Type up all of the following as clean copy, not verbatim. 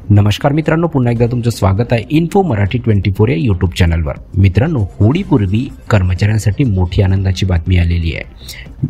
नमस्कार मित्रांनो, पुन्हा एकदा तुमचं स्वागत आहे इन्फो मराठी 24 या यूट्यूब चॅनलवर। मित्रांनो, होळीपूर्वी कर्मचाऱ्यांसाठी मोठी आनंदाची बातमी आलेली आहे।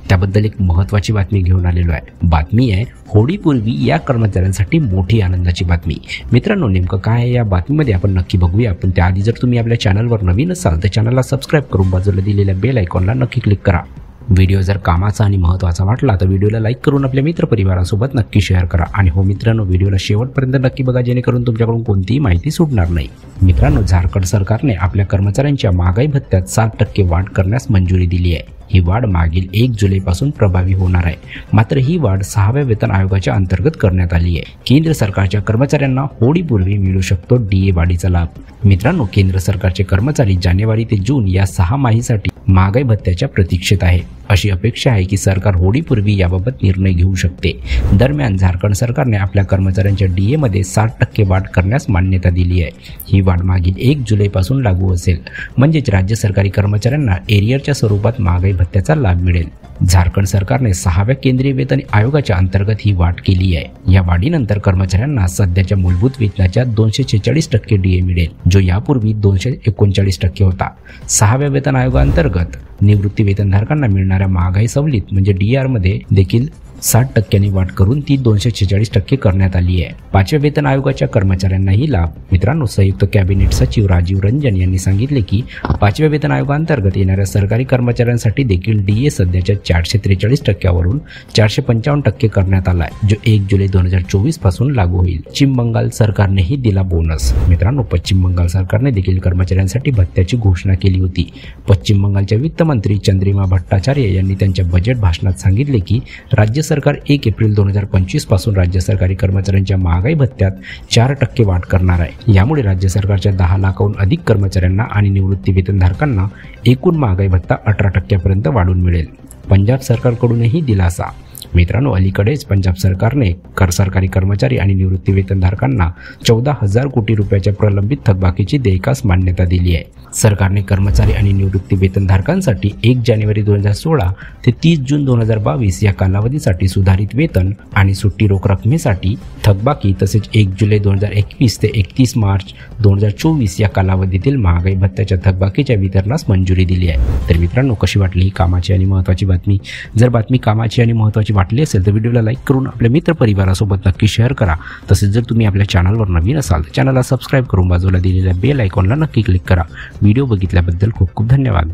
त्याबद्दल एक महत्त्वाची बातमी घेऊन आलेलो आहे। बातमी आहे होळीपूर्वी या कर्मचाऱ्यांसाठी मोठी आनंदाची बातमी। मित्रांनो, नेमकं काय आहे या बातमीमध्ये आपण नक्की बघूया। पण त्याआधी जर तुम्ही आपल्या चॅनलवर नवीन असाल तर चॅनलला सबस्क्राईब करून बाजूला दिलेल्या बेल आयकॉनला नक्की क्लिक करा। व्हिडिओ जर कामाचा आणि महत्त्वाचा वाटला तर व्हिडिओला लाईक करून आपल्या मित्रपरिवारासोबत नक्की शेअर करा। आणि हो मित्रांनो, व्हिडिओला शेवटपर्यंत नक्की बघा, जेणेकरून तुमच्याकडून कोणतीही माहिती सुटणार नाही। मित्रांनो, झारखंड सरकारने आपल्या कर्मचाऱ्यांच्या महागाई भत्त्यात 7% वाढ करण्यास मंजुरी दिली आहे। ही वाढ मागील 1 जुलैपासून प्रभावी होणार आहे। मात्र ही वाढ 6व्या वेतन आयोगाच्या अंतर्गत करण्यात आली आहे। केंद्र सरकारच्या कर्मचाऱ्यांना होळीपूर्वी मिळू शकतो डीए वाढीचा लाभ। मित्रांनो, केंद्र सरकारचे कर्मचारी जानेवारी ते जून या 6 माहीसाठी महागाई भत्त्याच्या प्रतीक्षेत आहे। अशी अपेक्षा आहे की सरकार होळीपूर्वी याबाबत निर्णय घेऊ शकते। दरम्यान झारखंड सरकारने आपल्या कर्मचाऱ्यांच्या डीए मध्ये 7% वाढ करण्यास मान्यता दिली आहे। ही वाढ मागील 1 जुलैपासून लागू असेल, म्हणजेच राज्य सरकारी कर्मचाऱ्यांना एरियरच्या स्वरूपात महागाई भत्त्याचा लाभ मिळेल। झारखंड सरकारने 6व्या केंद्रीय वेतन आयोगाच्या अंतर्गत ही वाढ केली आहे। या वाढीनंतर कर्मचाऱ्यांना सध्याच्या मूलभूत वेतनाच्या 246% डीए मिळेल, जो यापूर्वी 239% होता। 6व्या वेतन आयोगाअंतर्गत निवृत्ती वेतनधारकांना मिळणाऱ्या महागाई सवलत म्हणजे डीआर मध्ये देखील 60% वाढ करून ती 246% करण्यात आली आहे। 5व्या वेतन आयोगाच्या कर्मचाऱ्यांनाही लाभ। मित्रांनो, संयुक्त कॅबिनेट सचिव राजीव रंजन यांनी सांगितले की 5व्या वेतन आयोगाअंतर्गत येणाऱ्या सरकारी कर्मचाऱ्यांसाठी देखील डीए सध्याच्या 443% वरून 455% करण्यात आला आहे, जो 1 जुलै 2024 पासून लागू होईल। पश्चिम बंगाल सरकारनेही दिला बोनस। मित्रांनो, पश्चिम बंगाल सरकारने देखील कर्मचाऱ्यांसाठी भत्त्याची घोषणा केली होती। पश्चिम बंगालच्या वित्त मंत्री चंद्रिमा भट्टाचार्य यांनी त्यांच्या बजेट भाषणात सांगितले की राज्य सरकार 1 एप्रिल 2025 पासून राज्य सरकारी कर्मचाऱ्यांच्या महागाई भत्त्यात 4% वाढ करणार आहे। यामुळे राज्य सरकारच्या 10 लाखाहून अधिक कर्मचाऱ्यांना आणि निवृत्ती वेतनधारकांना एकूण महागाई भत्ता 18% पर्यंत वाढून मिळेल। पंजाब सरकारकडूनही दिलासा। मित्रांनो, अलीकडेच पंजाब सरकारने सरकारी कर्मचारी आणि निवृत्ती वेतनधारकांना 14,000 कोटी रुपयाच्या प्रलंबित थकबाकीची देयकास मान्यता दिली आहे। सरकारने कर्मचारी आणि निवृत्ती वेतनधारकांसाठी 1 जानेवारी 2016 ते 30 जून 2022 या कालावधीसाठी सुधारित वेतन आणि सुट्टी रोख रकमेसाठी थकबाकी, तसेच 1 जुलै 2021 ते 31 मार्च 2024 या कालावधीतील महागाई भत्त्याच्या थकबाकीच्या वितरणास मंजुरी दिली आहे। तर मित्रांनो, कशी वाटली ही कामाची आणि महत्त्वाची बातमी? जर बातमी कामाची आणि महत्त्वाची वाटली असेल तर व्हिडिओला लाईक करून आपल्या मित्रपरिवारासोबत नक्की शेअर करा। तसेच जर तुम्ही आपल्या चॅनलवर नवीन असाल तर चॅनलला सबस्क्राईब करून बाजूला दिलेल्या बेल आयकॉनला नक्की क्लिक करा। व्हिडिओ बघितल्याबद्दल खूप खूप धन्यवाद।